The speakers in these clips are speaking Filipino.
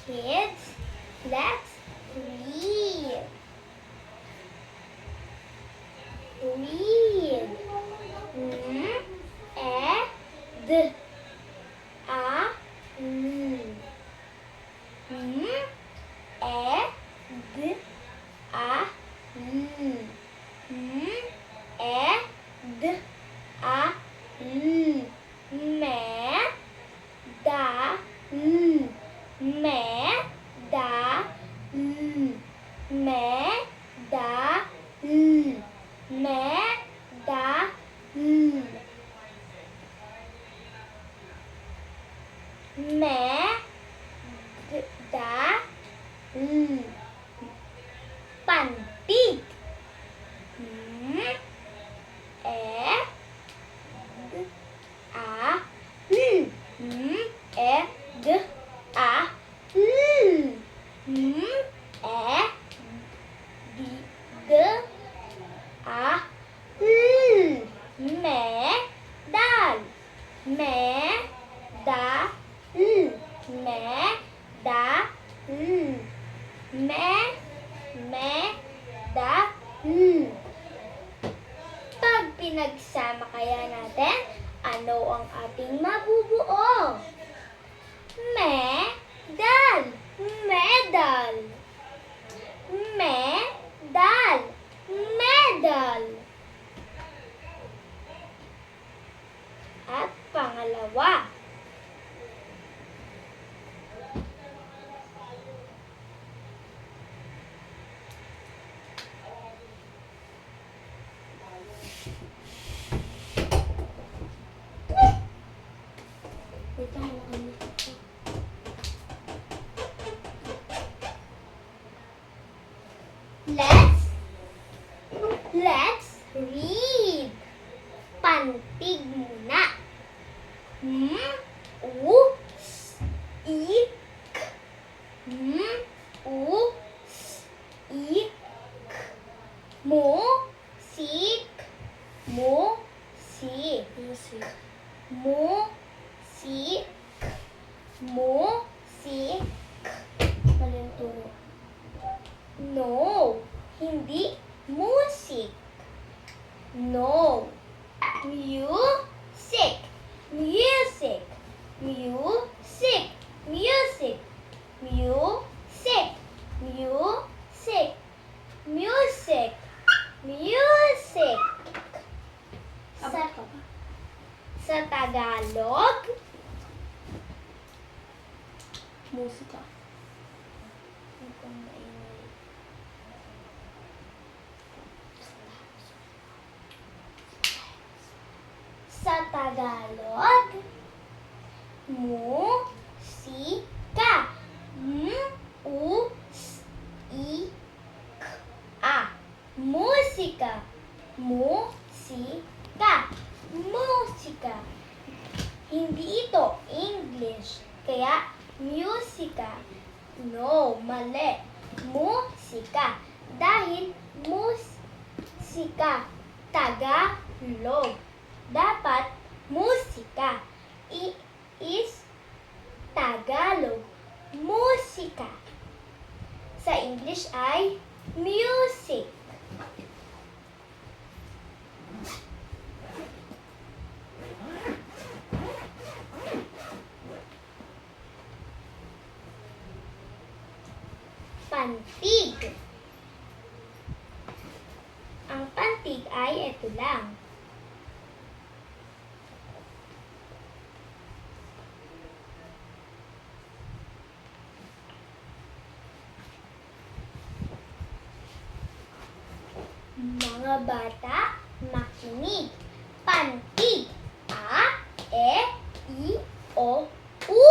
Kids, let's read. Read. D. A. N. D. A. N. D. A. N. Me. Da. N. Me. Da. N. Me. Da. N. Me. Da. N. Me. Da. N. Pantig. Pag pinagsama kaya natin, ano ang ating mabubuo? Medal. Medal. Medal. Medal. At pangalawa. Let's read. Pantig muna. Musik. Musik. Musik. Musik. Musik. No, hindi music. No. Music. Music. Music. Music. Music. Music. Music. Music. Sa Tagalog, musika. Sa Tagalog, musika. Musika. Musika. Musika. Hindi ito English, kaya musika. No, mali. Musika. Dahil musika, Tagalog. Dapat musika is Tagalog. Musika. Sa English ay music. Pantig. Ang pantig ay ito lang. Mga bata, makinig. Pantig. A, E, I, O, U.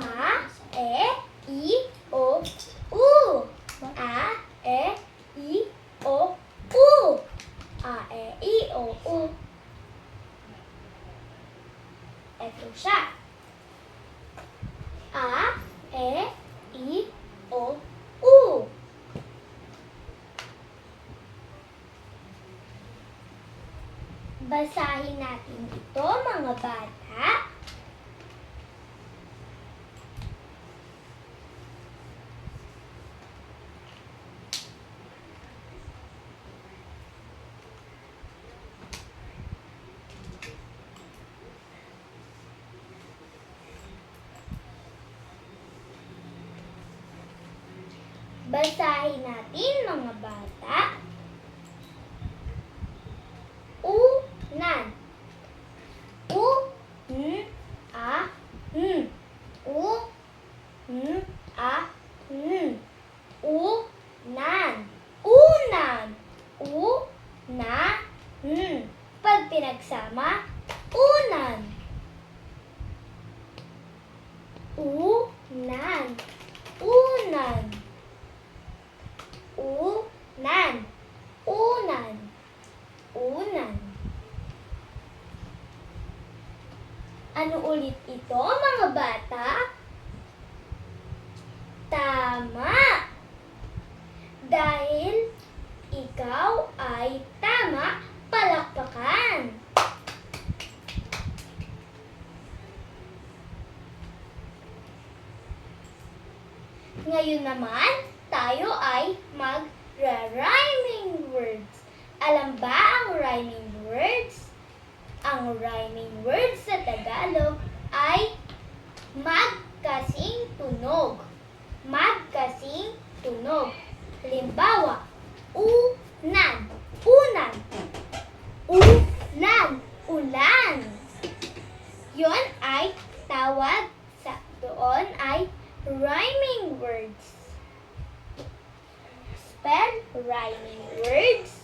A, E, I, O, U. A, E, I, O, U. A, E, I, O, U. Ito siya. A, E, I, O, U. Basahin natin ito, mga bata. Basahin natin, mga bata. Unan. U-n-a-n. U-n-a-n. Unan. Unan. U-na-n. Pag pinagsama, unan. Unan. Unan. Unan. Unan. Unan. Ano ulit ito, mga bata? Tama! Dahil ikaw ay tama, palakpakan! Ngayon naman, tayo ay mag-rhyming words. Alam ba ang rhyming words? Ang rhyming words sa Tagalog ay magkasing tunog. Magkasing tunog. Halimbawa, unan, unan. Ulan, ulan. Yon ay tawag sa doon ay rhyming words. Spell rhyming words.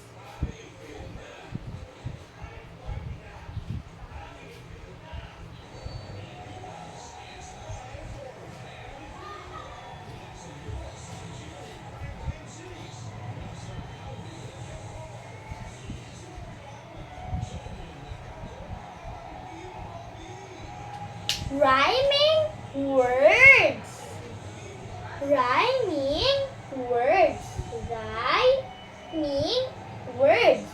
Rhyming words. Rhyming words. Rhyming words.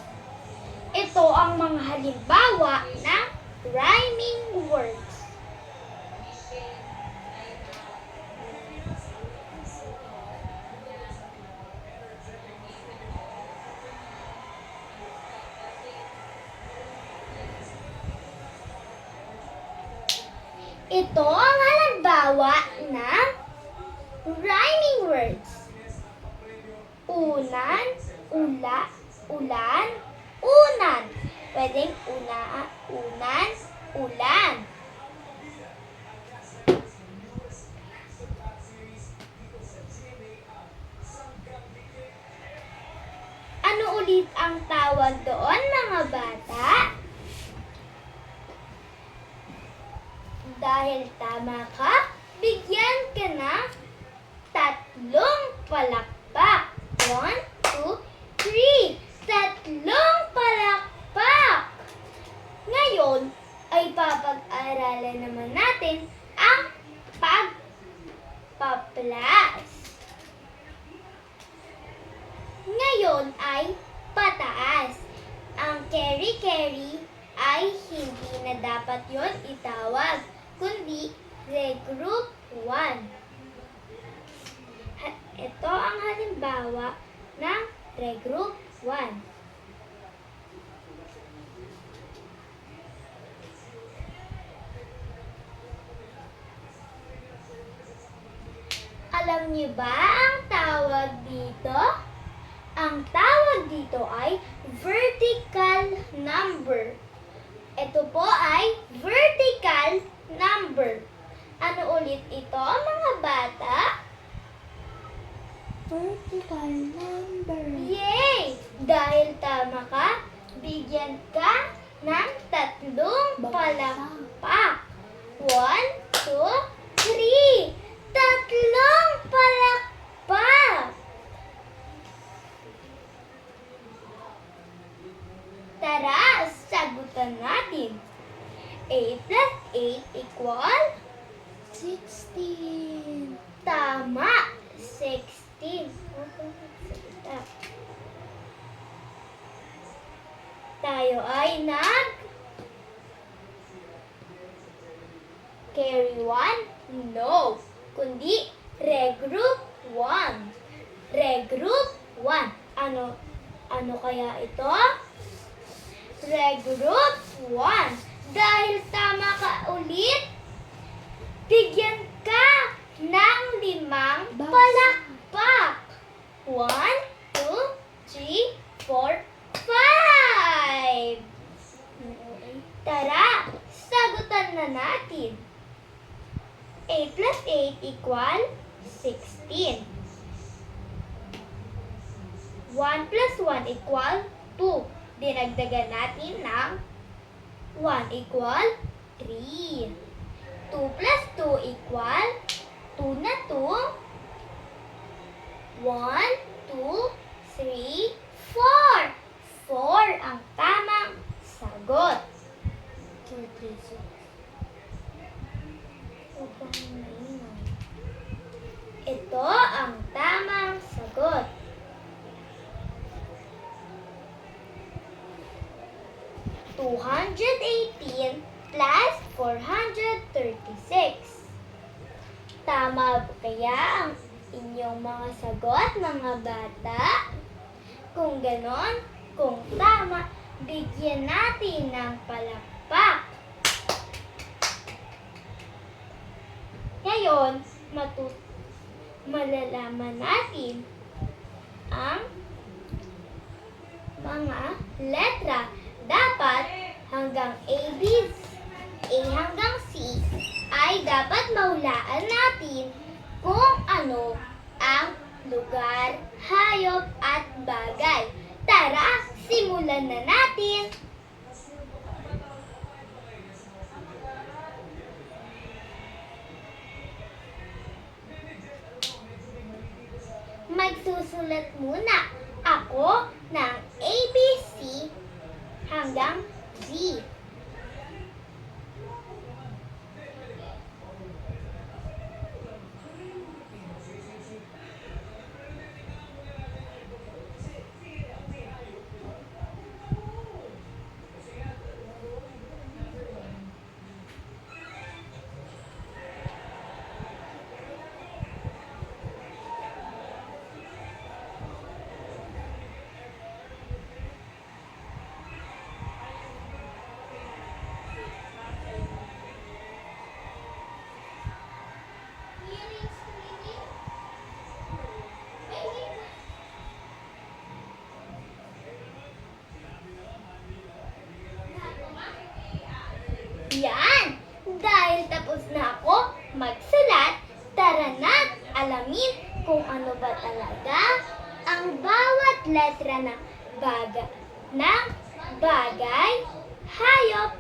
Ito ang mga halimbawa ng rhyming words. Ito ang halimbawa ng rhyming words. Unan, ula, ulan, unan. Pwedeng unan, ulan. Ano ulit ang tawag doon, mga bata? Dahil tama ka, bigyan ka ng 3 palakpak. 1, 2, 3. 3 palakpak. Ngayon ay papag-aralan naman natin ang pagpaplas. Ngayon ay pataas. Ang carry-carry ay hindi na dapat yon itawag, kundi regroup 1. Ito ang halimbawa ng regroup 1. Alam niyo ba ang tawag dito? Ang tawag dito ay vertical number. Ito po ay vertical number. Ano ulit ito, mga bata? Vertical number. Yay! Dahil tama ka, bigyan ka ng 3 palakpak. 1, 2, 3. 3 palakpak. Tara, sagutan natin. 8 plus 8 equal 16. tama, 16. Tayo ay carry 1? No, kundi regroup 1. Regroup 1. Ano kaya ito? Regroup 1. Dahil tama ka ulit, bigyan ka ng 5 palakpak. natin. 8 plus 8 equal 16. 1 plus 1 equal 2. Dinagdagan natin ng 1 equal 3. 2 plus 2 equal 2 na 2. 1, 2, 3, 4. 4 ang tamang sagot. Ito ang tamang sagot. $218 plus 436. Tama ba kaya ang inyong mga sagot, mga bata? Kung ganon, kung tama, bigyan natin ng palakpak. Ngayon, malalaman natin ang mga letra. Dapat hanggang A hanggang C ay dapat mahulaan natin kung ano ang lugar, hayop at bagay. Tara, simulan na natin! Magsusulat muna ako ng ABC hanggang Z. Yan! Dahil tapos na ako magsulat, tara na alamin kung ano ba talaga ang bawat letra ng bagay, hayop,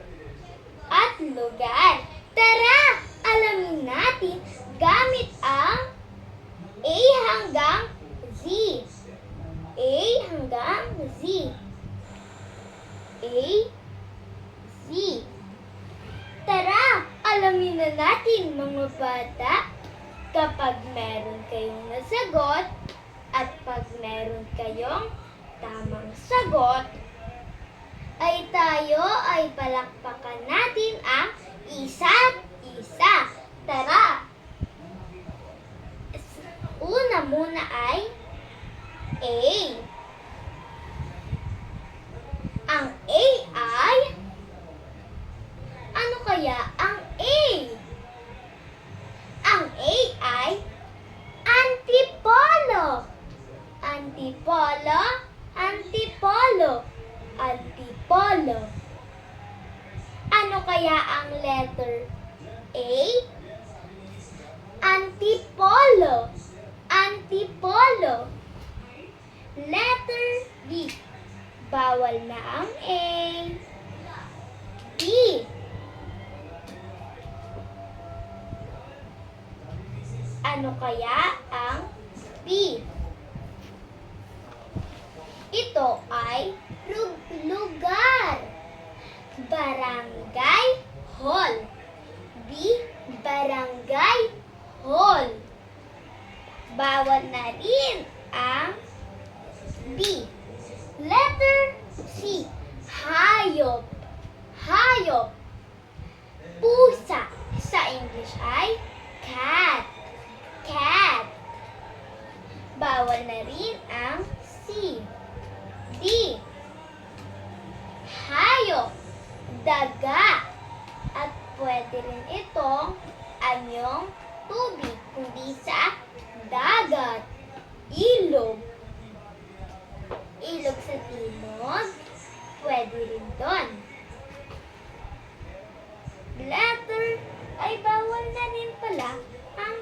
at lugar. Tara, alamin natin gamit ang A hanggang Z. A hanggang Z. A, Z. Tara, alamin na natin mga bata. Kapag meron kayong nasagot at pag meron kayong tamang sagot, ay tayo ay palakpakan natin ang isa't isa. Tara! Una muna ay A. Ang A ay ano kaya ang A? Ang A ay antipolo. Antipolo, antipolo, antipolo. Ano kaya ang letter A? Antipolo, antipolo. Letter B. Bawal na ang A. B. Ano kaya ang B? Ito ay lugar. Barangay hall. B. Barangay hall. Bawal na rin ang B. Letter C. Hayop. Hayop. Pusa. Sa English ay cat. Cat. Bawal na rin ang C. D. Hayop. Daga. At pwede rin itong anyong tubig, kundi sa dagat. Ilog. Ilog sa timog. Pwede rin doon. letter ay bawal na rin pala ang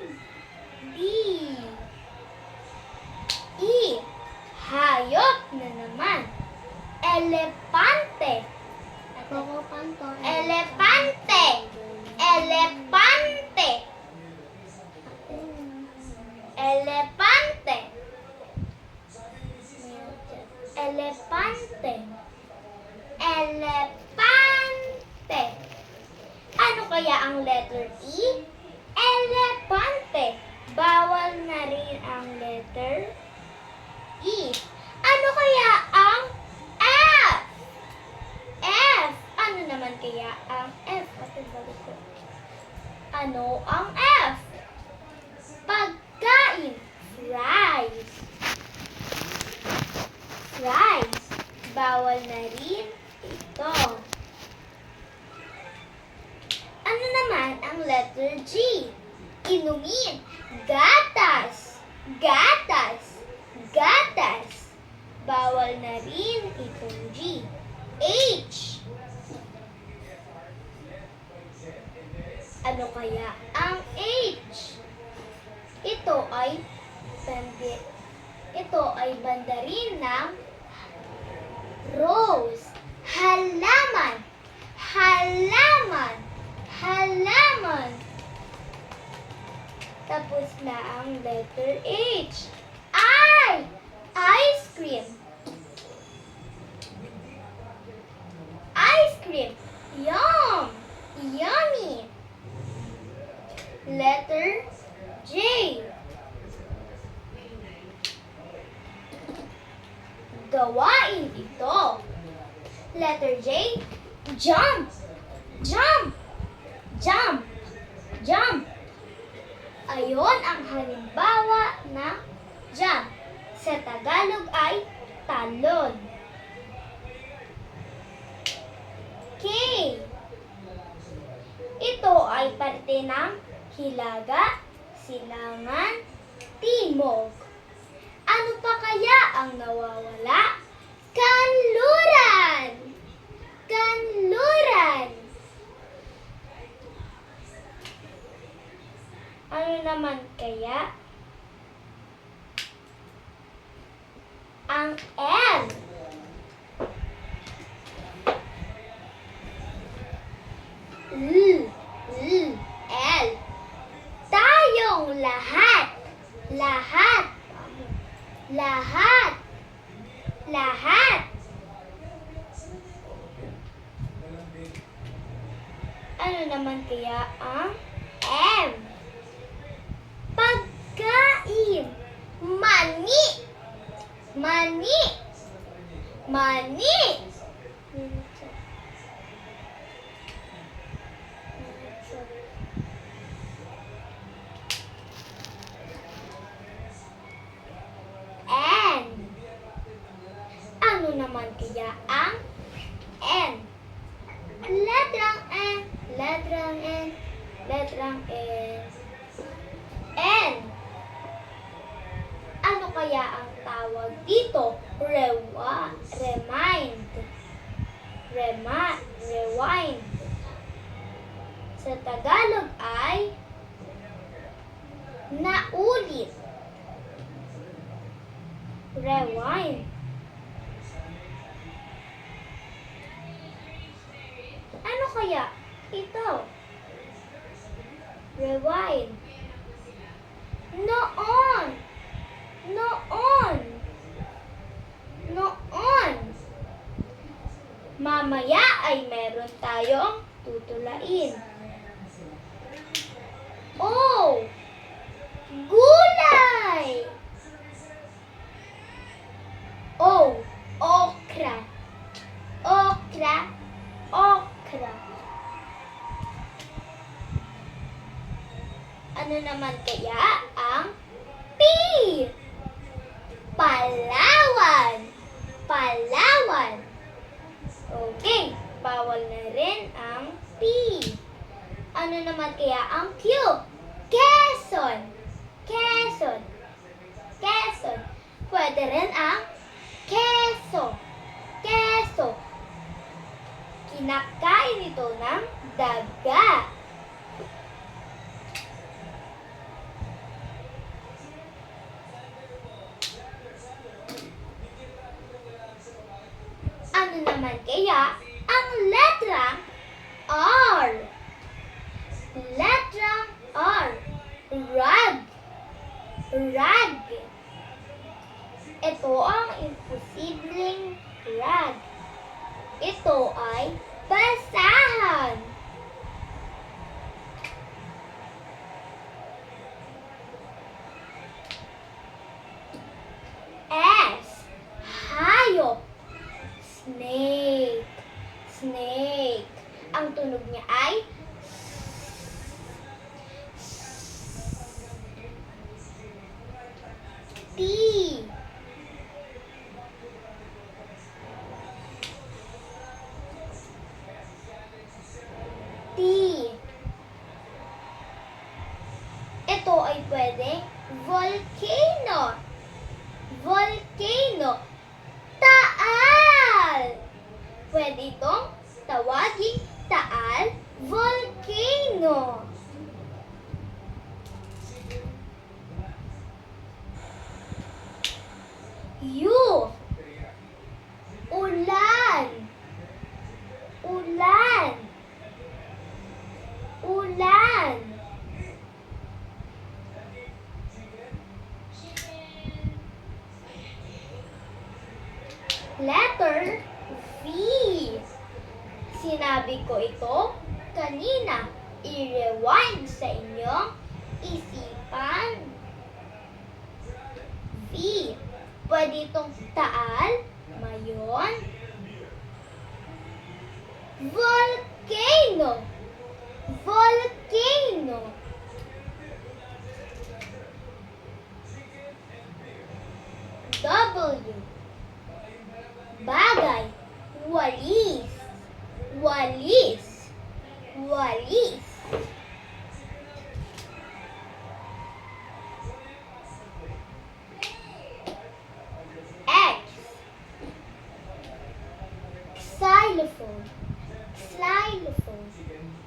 D. E. Hayop na naman. Elepante. Elepante. Elepante. Elepante. Elepante. Elepante. Ano kaya ang letter E? Elepante. Bawal na rin ang letter E. Ano kaya ang F? F. Ano naman kaya ang F? Ano ang F? Pagkain. Fries. Fries. Bawal na rin ito. Ano naman ang letter G? Inumin. Gatas. Gatas. Gatas. Bawal na rin itong G. H. Ano kaya ang H? Ito ay banda rin ng rose. Halaman. Halaman. Halaman. Tapos na ang letter H. I. Ice cream. Ice cream. Yum. Yummy. Letter J. Gawain ito. Letter J. Jump. Jump. Jump. Jump. Ayon ang halimbawa na jump. Sa Tagalog ay talon. K. Ito ay parte ng Hilaga, Silangan, Timog. Ano pa kaya ang nawawala? Kanluran! Kanluran! Ano naman kaya ang L? L. Tayong lahat. Lahat. Lahat. Lahat. Ano naman kaya ang M? Pagkain. Mani. Mani. Mani. N. Ano naman kaya ang N? Letrang N. Letrang N. Letrang N. N. Ano kaya ang tawag dito? Remind. Rewind. Sa Tagalog ay naulit. Rewind. Ano kaya ito? Rewind. Noon. Noon. Noon. Mamaya ay meron tayong tutulain. Oh! Gulay! Oh! Okra. Okra. Okra. Ano naman kaya ang P? Palawan. Palawan. Okay, bawal na rin ang P. Ano naman kaya ang Q? Quezon. Quezon. Quezon. Pwede rin ang queso. Queso. Q. Kinakain ito ng daga. Ano naman kaya ang letrang R? Letrang R. Rag. Rag. Ito ang imposibleng rag. Ito ay basahan. S. Hayop. Snake. Snake. Ang tunog niya ay T. T. Ito ay pwedeng volcano. Volcano. Taal. Pwede itong tawaging taal volcano. U. Ulan. Ulan. Ulan. Letter V. Sinabi ko ito kanina. I-rewind sa inyong isipan. V. Pwede itong taal, mayon, volcano. Volcano. W. Bagay. Walis. Walis. Walis. X. Xylophone. Xylophone.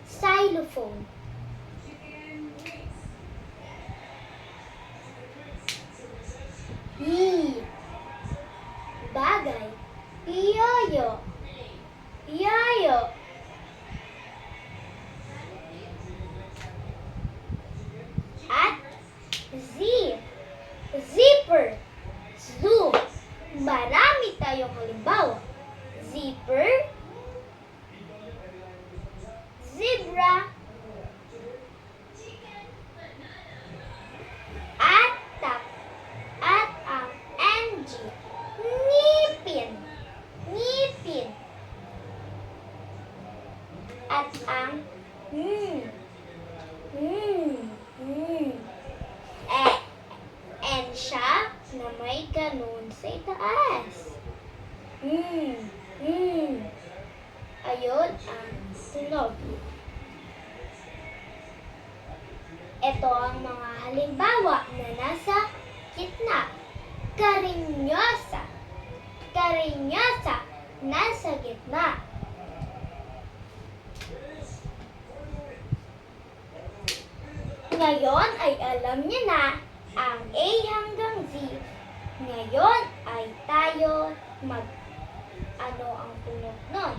Xylophone. Y. Bagay. Yoyo. Yoyo. At Z. Zipper. Zoo. Marami tayong halimbawa. Zipper. Zebra. At ang NG. Ngipin. Ngipin. At ang N siya na may ganun sa itaas. Ayun ang tunog. Ito ang mga halimbawa na nasa gitna. Karinyosa. Karinyosa. Nasa gitna. Ngayon ay alam niyo na ang A hanggang Z. Ngayon ay tayo ano ang tunog nun.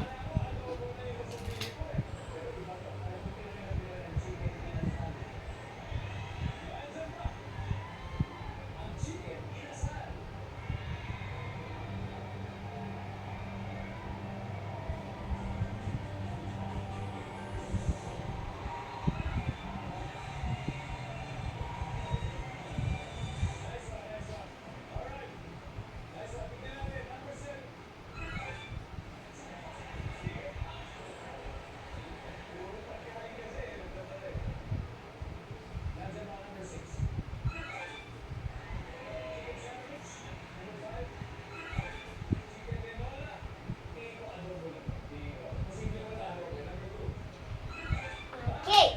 Okay.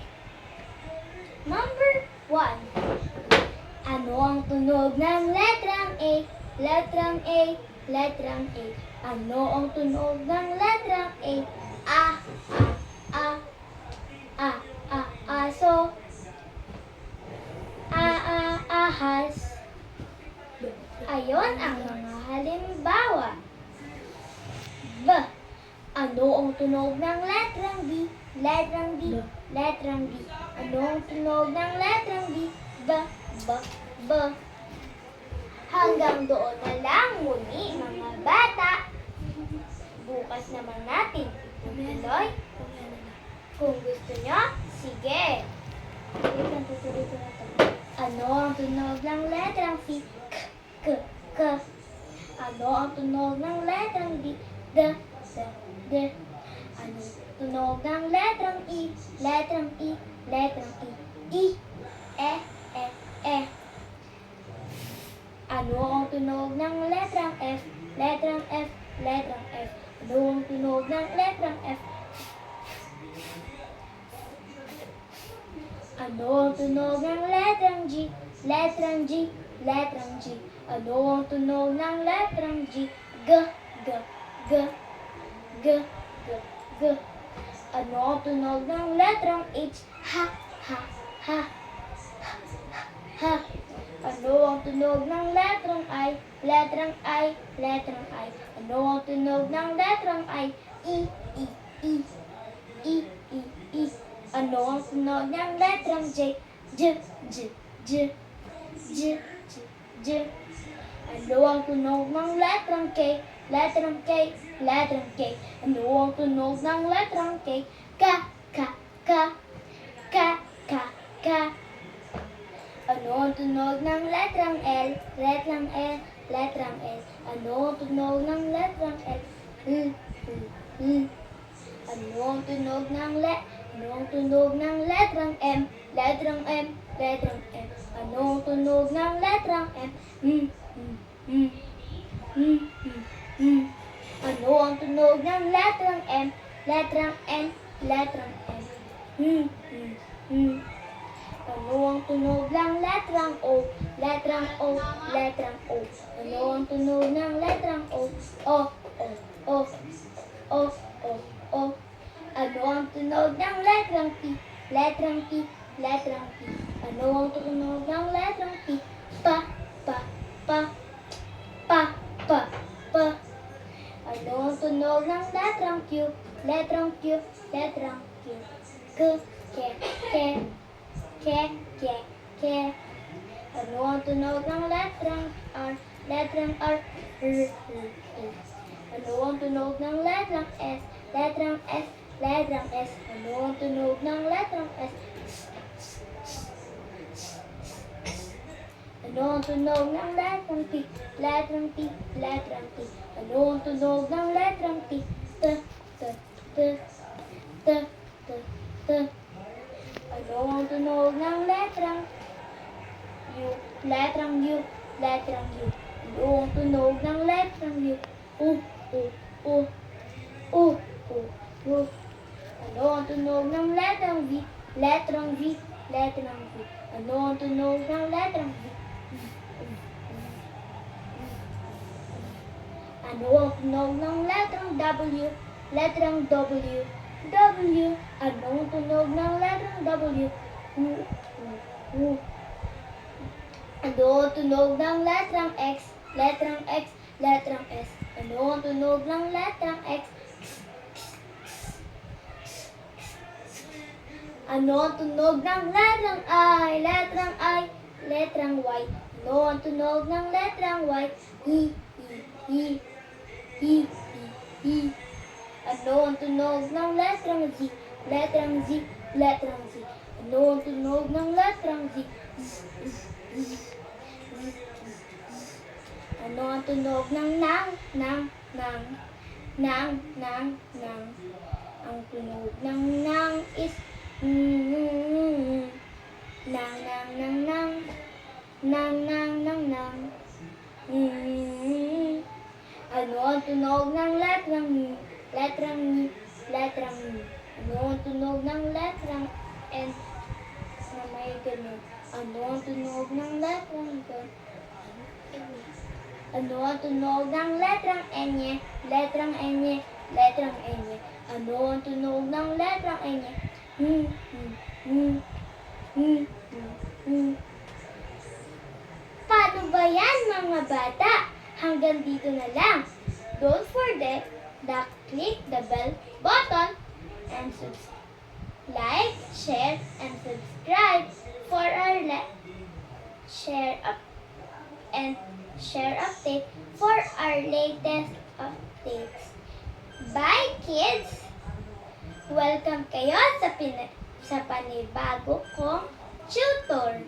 Number 1. Ano ang tunog ng letrang A? Letrang A, letrang A. Ano ang tunog ng letrang A? A, A, A, aso. Ahas. Ayon ang mga halimbawa. B. Ano ang tunog ng letrang D? Letrang D. Letrang D. Ano ang tunog ng letrang D? B. B. B. Hanggang doon na lang muli, mga bata. Bukas naman natin itutuloy. Kung gusto nyo, sige. Tutuloy ko na to. Ano ang tunog ng letrang C? K. K. Ano ang tunog ng letrang D? D. D. D. Ano tunog ng letrang E? Letrang E. Letrang E. I. E. E. E. Ano ang tunog ng letrang F? Letrang F. Letrang F. Ano ang tunog ng letrang F? Ano ang tunog ng letrang G? Letrang G. Letrang G. Ano ang tunog ng letrang G? G. G. G. G. G. G. Ano ang tunog ng letrang H? Ha. Ha. Ha. Ha. Ano ang tunog ng letrang I? Letrang I. Letrang I. Ano ang tunog ng letrang I? I. I. I. I. I. I. Ano ang tunog ng letrang J? J. J. J. J. J. J. Ano ang tunog ng letrang K? Letrang K. Letrang K. Ano ang tunog ng letrang K? K. K. K. K. K. K. Ano ang tunog ng letrang L? Letrang L. Letrang L. Ano ang tunog ng letrang L? L. L. L. Ano ang tunog ng Ano ang tunog ng letrang M? Letrang M. Letrang M. Ano ang tunog ng letrang M? M. M. M. M. M. M. Ano ang tunog ng letrang M? Letrang N. Letrang N. M. M. M. Ano ang tunog ng letrang O? Letrang O. Letrang O. Ano ang tunog ng letrang O? O. O. O. O. O. O. Ano ang tunog ng letrang T? Letrang T. Letrang T. Ano ang tunog ng letrang T? Pa. Pa. Pa. Pa. Pa. Pa. Ano ang tunog ng letrang Q? Letrang Q. Letrang Q. K. Ke. Ke. Ke. Ke. Ke. Ano ang tunog ng letrang R? Letrang R. R. R. R. Ano ang tunog ng letrang S? Letrang S. Letrang S. Ano ang tunog ng letrang S? Ano ang tunog ng letrang T? Letrang T. Letrang T. Ano ang tunog ng letrang T? T. T. T. T. T. T. Ano ang tunog ng letrang U? Letrang U. Letrang U. Ano ang tunog ng letrang U? U. U. U. U. U. U. Ano ang tunog ng letrang V? Letrang V. Letrang V. Ano ang tunog ng letrang V? Ano ang tunog ng letrang W? Letrang W. W. Ano ang tunog ng letrang W? U. U. U. Ano ang tunog ng letrang X? Letrang X. Letrang S. Ano ang tunog ng letrang X? Ano ang tunog ng letrang I? Letrang I. Letrang Y. Ano ang tunog ng letrang Y? I. I. I. I. I. I. Ano ang tunog ng letrang Z? Letrang Z. Letrang Z. Ano ang tunog ng letrang Z? Z. Z. Z. Z. Ano ang tunog ng nang? Nang. Nang. Nang. Nang. Nang. Ang tunog ng nang is nang. Nang. Nang. Nang. Nang. Nang. Nang. Nang. Nang. Ano ang tunog ng letrang N? Letrang N. Letrang N. Ano ang tunog ng letrang N? Na may ganun. Ano ang tunog ng letrang ganun? Ano ang tunog ng letrang N? Letrang N. Letrang N. Ano ang tunog ng letrang N? Paano ba yan mga bata? Hanggang dito na lang. Don't forget to click the bell button and like, share, and subscribe for our share update for our latest updates. Bye kids! Welcome kayo sa panibago kong tutor.